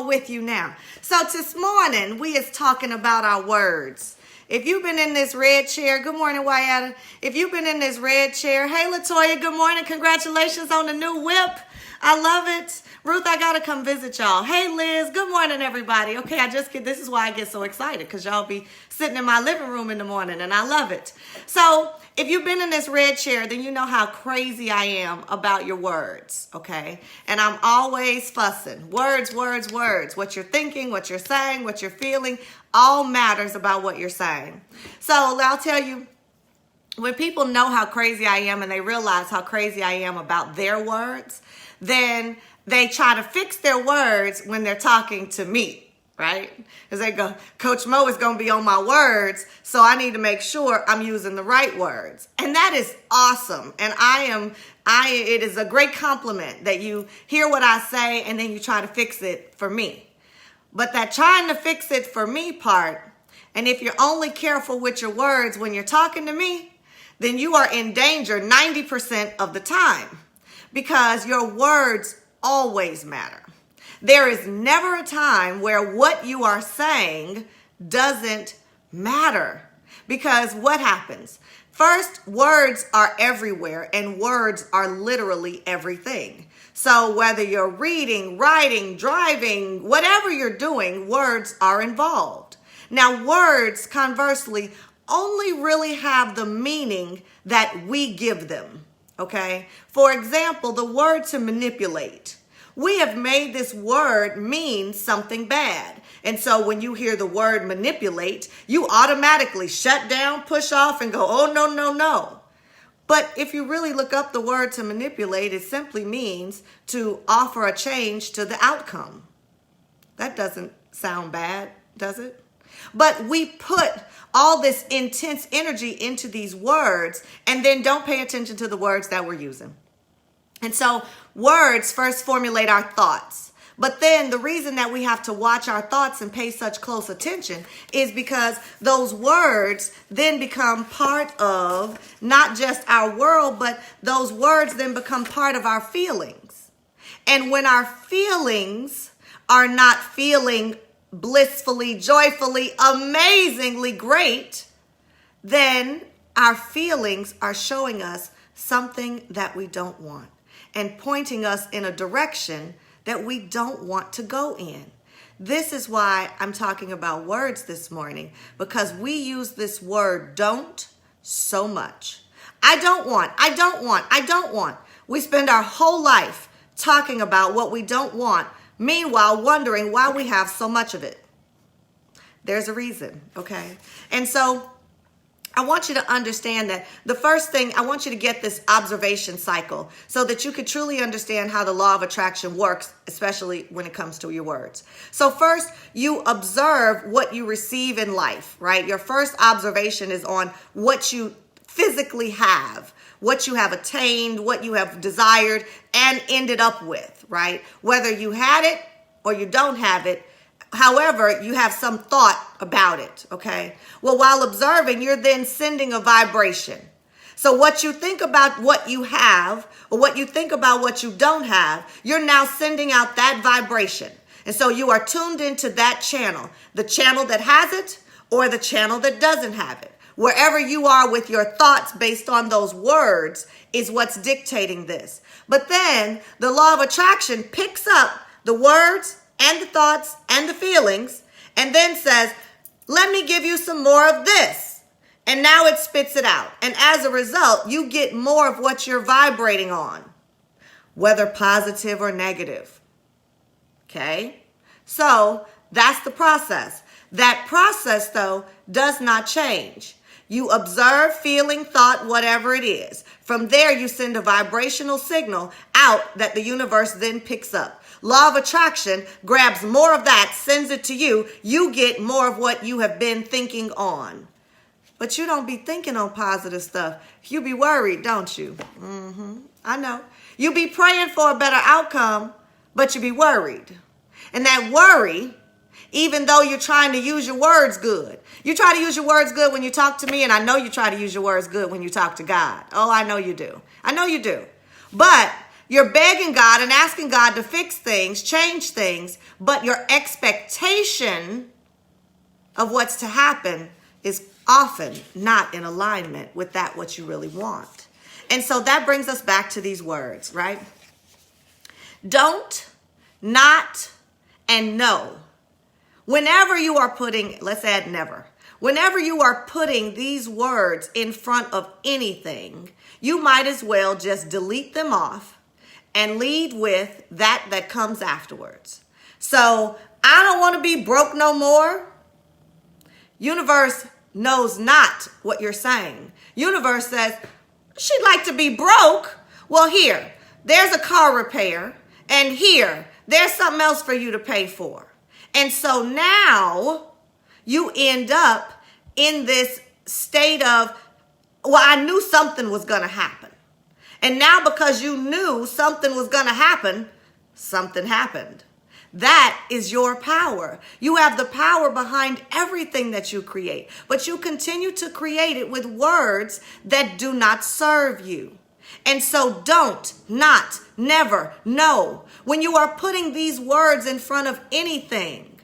with you now. So this morning we is talking about our words. If you've been in this red chair, good morning, Wyatta. If you've been in this red chair, hey Latoya, good morning. Congratulations on the new whip. I love it. Ruth, I gotta come visit y'all. Hey Liz, good morning everybody. Okay, this is why I get so excited, because y'all be sitting in my living room in the morning and I love it. So if you've been in this red chair, then you know how crazy I am about your words, okay? And I'm always fussing. Words, words, words. What you're thinking, what you're saying, what you're feeling, all matters about what you're saying. So I'll tell you, when people know how crazy I am and they realize how crazy I am about their words, then they try to fix their words when they're talking to me, right? Because they go, Coach Mo is going to be on my words, so I need to make sure I'm using the right words. And that is awesome. And it is a great compliment that you hear what I say and then you try to fix it for me. But that trying to fix it for me part, and if you're only careful with your words when you're talking to me, then you are in danger 90% of the time, because your words always matter. There is never a time where what you are saying doesn't matter, because what happens? First, words are everywhere and words are literally everything. So whether you're reading, writing, driving, whatever you're doing, words are involved. Now, words, conversely, only really have the meaning that we give them, okay? For example, the word to manipulate. We have made this word mean something bad. And so when you hear the word manipulate, you automatically shut down, push off, and go, oh, no, no, no. But if you really look up the word to manipulate, it simply means to offer a change to the outcome. That doesn't sound bad, does it? But we put all this intense energy into these words and then don't pay attention to the words that we're using. And so words first formulate our thoughts. But then the reason that we have to watch our thoughts and pay such close attention is because those words then become part of not just our world, but those words then become part of our feelings. And when our feelings are not feeling blissfully, joyfully, amazingly great, then our feelings are showing us something that we don't want and pointing us in a direction that we don't want to go in. This is why I'm talking about words this morning, because we use this word don't so much. I don't want, I don't want, I don't want. We spend our whole life talking about what we don't want, meanwhile wondering why we have so much of it. There's a reason, okay? And so I want you to understand that the first thing, I want you to get this observation cycle so that you could truly understand how the law of attraction works, especially when it comes to your words. So first, you observe what you receive in life, right? Your first observation is on what you physically have, what you have attained, what you have desired and ended up with, right? Whether you had it or you don't have it, however, you have some thought about it, okay? Well, while observing, you're then sending a vibration. So what you think about what you have or what you think about what you don't have, you're now sending out that vibration. And so you are tuned into that channel, the channel that has it or the channel that doesn't have it. Wherever you are with your thoughts based on those words is what's dictating this. But then the law of attraction picks up the words and the thoughts and the feelings and then says, let me give you some more of this. And now it spits it out. And as a result, you get more of what you're vibrating on, whether positive or negative. Okay? So that's the process. That process, though, does not change. You observe, feeling, thought, whatever it is. From there, you send a vibrational signal out that the universe then picks up. Law of attraction grabs more of that, sends it to you. You get more of what you have been thinking on. But you don't be thinking on positive stuff. You be worried, don't you? I know. You be praying for a better outcome, but you be worried. And that worry, even though you're trying to use your words good. You try to use your words good when you talk to me, and I know you try to use your words good when you talk to God. Oh, I know you do. I know you do. But You're begging God and asking God to fix things, change things, but your expectation of what's to happen is often not in alignment with that what you really want. And so that brings us back to these words, right? Don't, not, and no. Whenever you are putting, let's add never. Whenever you are putting these words in front of anything, you might as well just delete them off and lead with that comes afterwards. So I don't want to be broke no more. Universe knows not what you're saying. Universe says, she'd like to be broke. Well, here, there's a car repair, and here, there's something else for you to pay for. And so now you end up in this state of, well, I knew something was going to happen. And now because you knew something was going to happen, something happened. That is your power. You have the power behind everything that you create, but you continue to create it with words that do not serve you. And so don't, not, never, no. When you are putting these words in front of anything,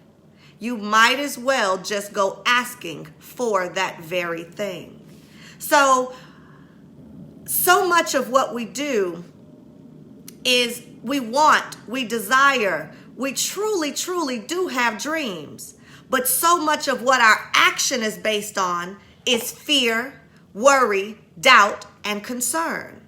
you might as well just go asking for that very thing. So much of what we do is we want, we desire, we truly, truly do have dreams. But so much of what our action is based on is fear, worry, doubt, and concern.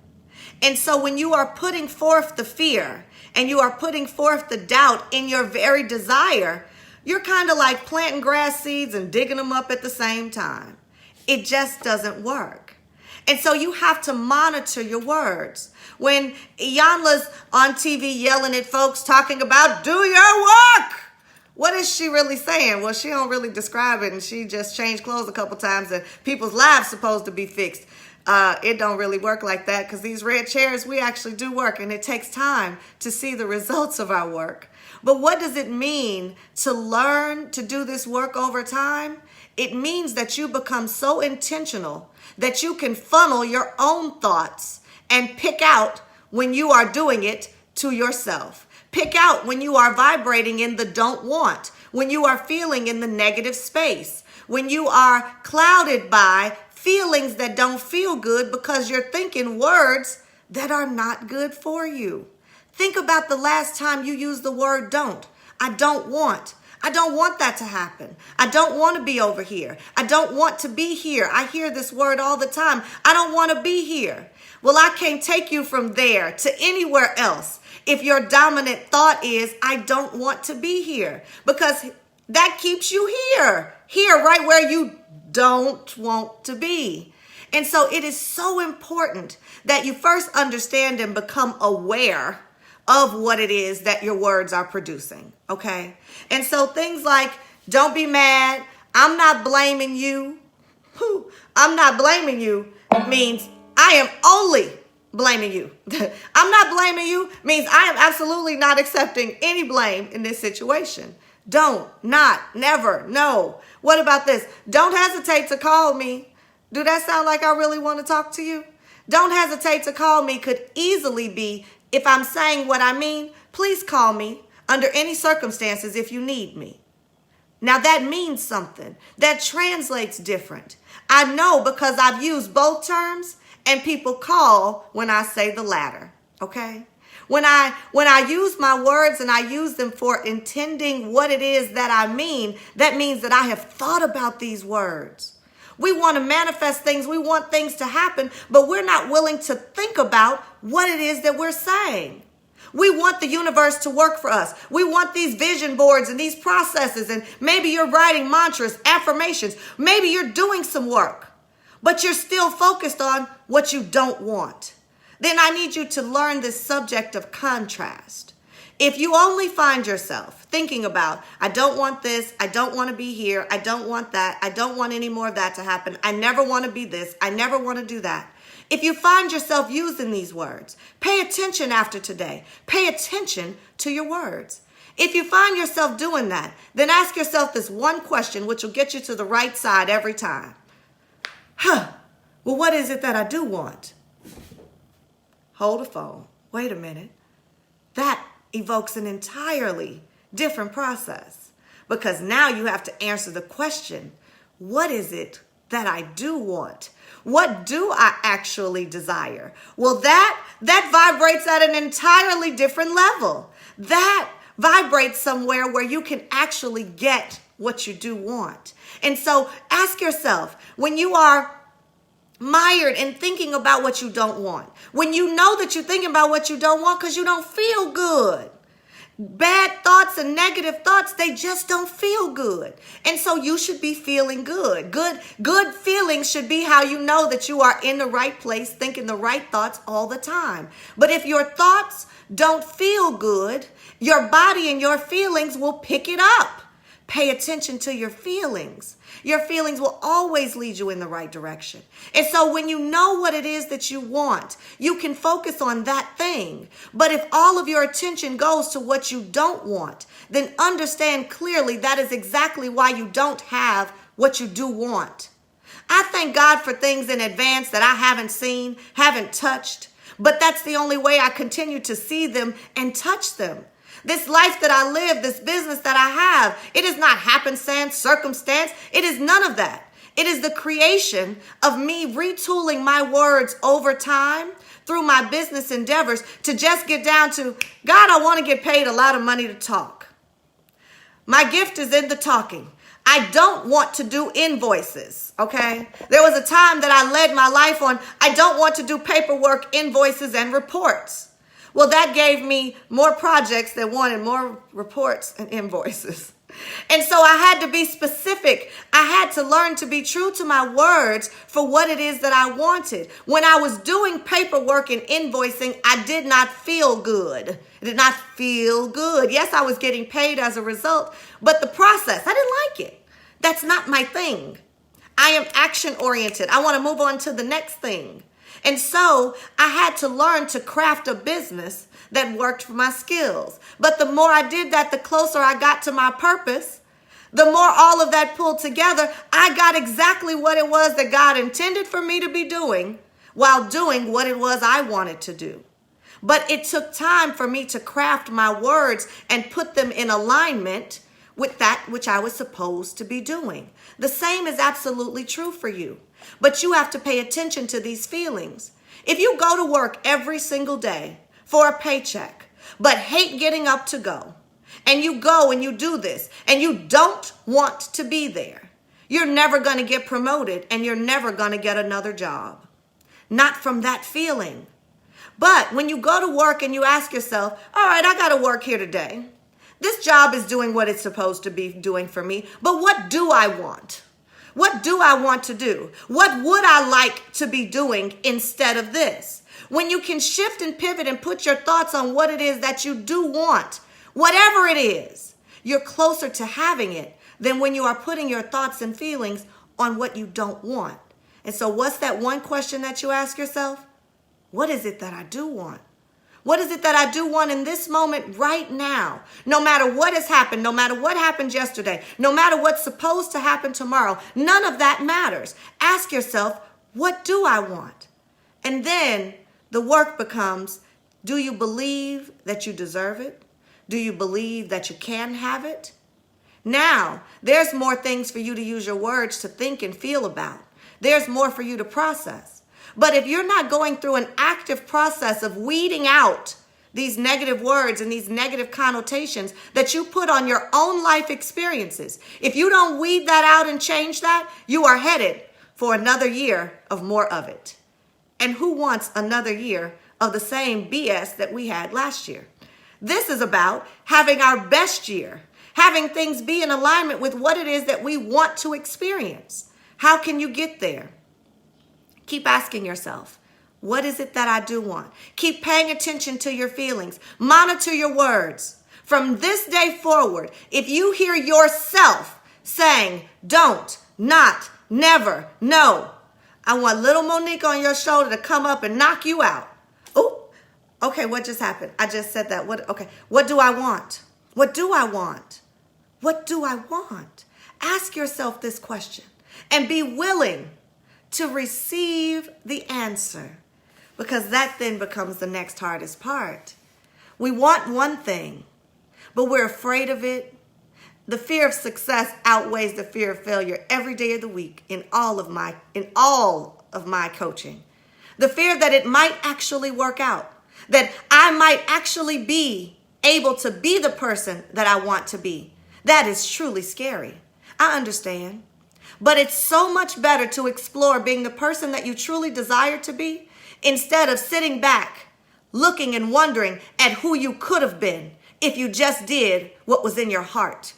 And so when you are putting forth the fear and you are putting forth the doubt in your very desire, you're kind of like planting grass seeds and digging them up at the same time. It just doesn't work. And so you have to monitor your words. When Iyanla's on TV yelling at folks talking about do your work, what is she really saying? Well, she don't really describe it, and she just changed clothes a couple times and people's lives supposed to be fixed. It don't really work like that, because these red chairs, we actually do work, and it takes time to see the results of our work. But what does it mean to learn to do this work over time? It means that you become so intentional that you can funnel your own thoughts and pick out when you are doing it to yourself. Pick out when you are vibrating in the don't want, when you are feeling in the negative space, when you are clouded by feelings that don't feel good because you're thinking words that are not good for you. Think about the last time you used the word don't. I don't want. I don't want that to happen. I don't want to be over here. I don't want to be here. I hear this word all the time. I don't want to be here. Well, I can't take you from there to anywhere else if your dominant thought is, I don't want to be here, because that keeps you here right where you don't want to be. And so it is so important that you first understand and become aware of what it is that your words are producing, okay? And so things like, don't be mad, I'm not blaming you. I'm not blaming you means I am only blaming you. I'm not blaming you means I am absolutely not accepting any blame in this situation. Don't, not, never, no. What about this? Don't hesitate to call me. Do that sound like I really want to talk to you? Don't hesitate to call me could easily be, if I'm saying what I mean, please call me under any circumstances if you need me. Now that means something. That translates different. I know because I've used both terms, and people call when I say the latter, okay? When I use my words and I use them for intending what it is that I mean, that means that I have thought about these words. We want to manifest things. We want things to happen, but we're not willing to think about what it is that we're saying. We want the universe to work for us. We want these vision boards and these processes, and maybe you're writing mantras, affirmations. Maybe you're doing some work, but you're still focused on what you don't want. Then I need you to learn this subject of contrast. If you only find yourself thinking about, I don't want this, I don't want to be here, I don't want that, I don't want any more of that to happen, I never want to be this, I never want to do that. If you find yourself using these words, pay attention after today. Pay attention to your words. If you find yourself doing that, then ask yourself this one question, which will get you to the right side every time. Well, what is it that I do want? Hold the phone. wait a minute. That evokes an entirely different process, because now you have to answer the question, what is it that I do want? What do I actually desire? Well, that vibrates at an entirely different level. That vibrates somewhere where you can actually get what you do want. And so ask yourself, when you are mired in thinking about what you don't want, when you know that you're thinking about what you don't want because you don't feel good, bad thoughts and negative thoughts, they just don't feel good. And so you should be feeling good. Good feelings should be how you know that you are in the right place, thinking the right thoughts all the time. But if your thoughts don't feel good, your body and your feelings will pick it up. Pay attention to your feelings. Your feelings will always lead you in the right direction. And so when you know what it is that you want, you can focus on that thing. But if all of your attention goes to what you don't want, then understand clearly that is exactly why you don't have what you do want. I thank God for things in advance that I haven't seen, haven't touched, but that's the only way I continue to see them and touch them. This life that I live, this business that I have, it is not happenstance, circumstance. It is none of that. It is the creation of me retooling my words over time through my business endeavors to just get down to, God, I want to get paid a lot of money to talk. My gift is in the talking. I don't want to do invoices, okay? There was a time that I led my life on, I don't want to do paperwork, invoices, and reports. Well, that gave me more projects that wanted more reports and invoices. And so I had to be specific. I had to learn to be true to my words for what it is that I wanted. When I was doing paperwork and invoicing, I did not feel good. It did not feel good. Yes, I was getting paid as a result, but the process, I didn't like it. That's not my thing. I am action oriented. I want to move on to the next thing. And so I had to learn to craft a business that worked for my skills. But the more I did that, the closer I got to my purpose. The more all of that pulled together, I got exactly what it was that God intended for me to be doing while doing what it was I wanted to do. But it took time for me to craft my words and put them in alignment with that which I was supposed to be doing. The same is absolutely true for you. But you have to pay attention to these feelings. If you go to work every single day for a paycheck, but hate getting up to go, and you go and you do this, and you don't want to be there, you're never going to get promoted, and you're never going to get another job. Not from that feeling. But when you go to work and you ask yourself, all right, I got to work here today. This job is doing what it's supposed to be doing for me, but what do I want? What do I want to do? What would I like to be doing instead of this? When you can shift and pivot and put your thoughts on what it is that you do want, whatever it is, you're closer to having it than when you are putting your thoughts and feelings on what you don't want. And so what's that one question that you ask yourself? What is it that I do want? What is it that I do want in this moment right now? No matter what has happened, no matter what happened yesterday, no matter what's supposed to happen tomorrow, none of that matters. Ask yourself, what do I want? And then the work becomes, do you believe that you deserve it? Do you believe that you can have it? Now, there's more things for you to use your words to think and feel about. There's more for you to process. But if you're not going through an active process of weeding out these negative words and these negative connotations that you put on your own life experiences, if you don't weed that out and change that, you are headed for another year of more of it. And who wants another year of the same BS that we had last year? This is about having our best year, having things be in alignment with what it is that we want to experience. How can you get there? Keep asking yourself, what is it that I do want? Keep paying attention to your feelings. Monitor your words. From this day forward, if you hear yourself saying, don't, not, never, no, I want little Monique on your shoulder to come up and knock you out. Oh, okay, what just happened? I just said that. What do I want? What do I want? What do I want? Ask yourself this question and be willing to receive the answer. because that then becomes the next hardest part. We want one thing, but we're afraid of it. The fear of success outweighs the fear of failure every day of the week in all of my coaching. The fear that it might actually work out, that I might actually be able to be the person that I want to be. That is truly scary. I understand. But it's so much better to explore being the person that you truly desire to be instead of sitting back, looking and wondering at who you could have been if you just did what was in your heart.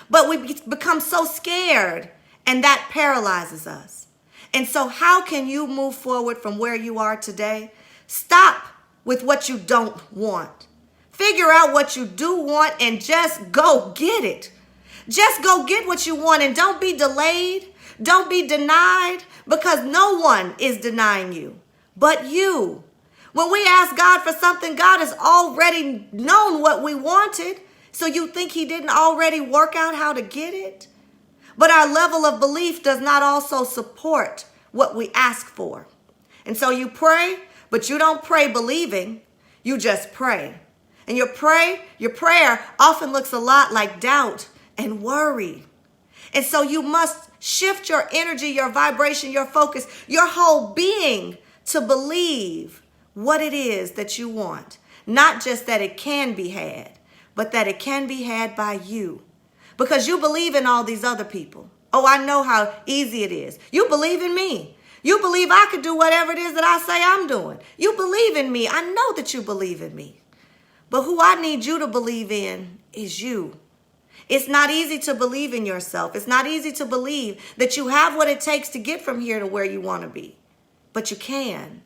But we become so scared, and that paralyzes us. And so how can you move forward from where you are today? Stop with what you don't want. Figure out what you do want and just go get it. Just go get what you want, and don't be delayed. Don't be denied, because no one is denying you but you. When we ask God for something, God has already known what we wanted. So you think he didn't already work out how to get it? But our level of belief does not also support what we ask for. And so you pray, but you don't pray believing. You just pray. And your prayer often looks a lot like doubt and worry. And so you must shift your energy, your vibration, your focus, your whole being to believe what it is that you want. Not just that it can be had, but that it can be had by you. Because you believe in all these other people. Oh, I know how easy it is. You believe in me. You believe I could do whatever it is that I say I'm doing. You believe in me. I know that you believe in me. But who I need you to believe in is you. It's not easy to believe in yourself. It's not easy to believe that you have what it takes to get from here to where you want to be. But you can.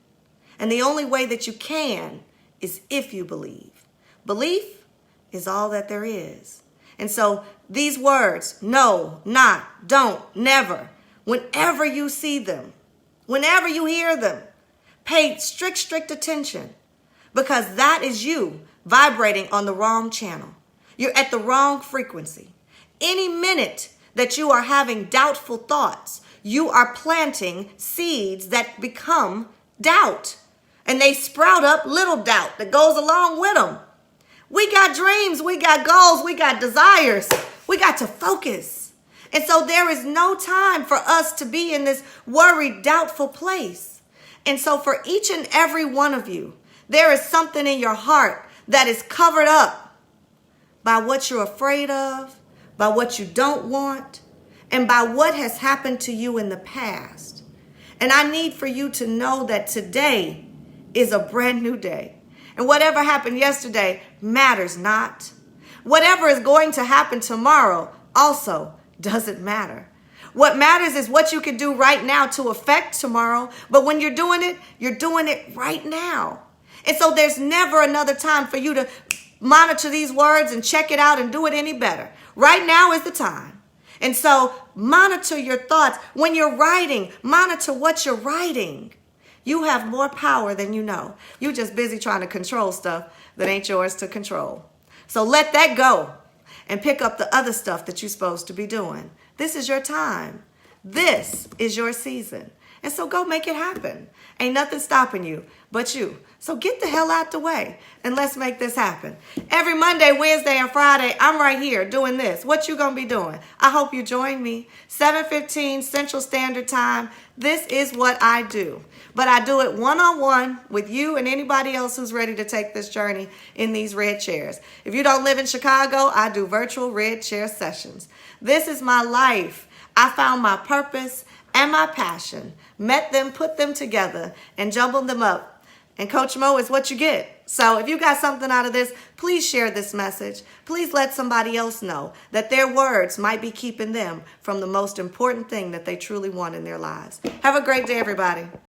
And the only way that you can is if you believe. Belief is all that there is. And so these words, no, not, don't, never, whenever you see them, whenever you hear them, pay strict attention, because that is you vibrating on the wrong channel. You're at the wrong frequency. Any minute that you are having doubtful thoughts, you are planting seeds that become doubt. And they sprout up little doubt that goes along with them. We got dreams, we got goals, we got desires. We got to focus. And so there is no time for us to be in this worried, doubtful place. And so for each and every one of you, there is something in your heart that is covered up by what you're afraid of, by what you don't want, and by what has happened to you in the past. And I need for you to know that today is a brand new day. And whatever happened yesterday matters not. Whatever is going to happen tomorrow also doesn't matter. What matters is what you can do right now to affect tomorrow. But when you're doing it right now. And so there's never another time for you to monitor these words and check it out and do it any better. Right now is the time. And so monitor your thoughts. When you're writing, monitor what you're writing. You have more power than you know. You're just busy trying to control stuff that ain't yours to control. So let that go and pick up the other stuff that you're supposed to be doing. This is your time. This is your season. And so go make it happen. Ain't nothing stopping you but you. So get the hell out the way and let's make this happen. Every Monday, Wednesday, and Friday, I'm right here doing this. What you gonna be doing? I hope you join me. 7:15 Central Standard Time. This is what I do. But I do it one-on-one with you and anybody else who's ready to take this journey in these red chairs. If you don't live in Chicago, I do virtual red chair sessions. This is my life. I found my purpose and my passion, met them, put them together, and jumbled them up. And Coach Mo is what you get. So if you got something out of this, please share this message. Please let somebody else know that their words might be keeping them from the most important thing that they truly want in their lives. Have a great day, everybody.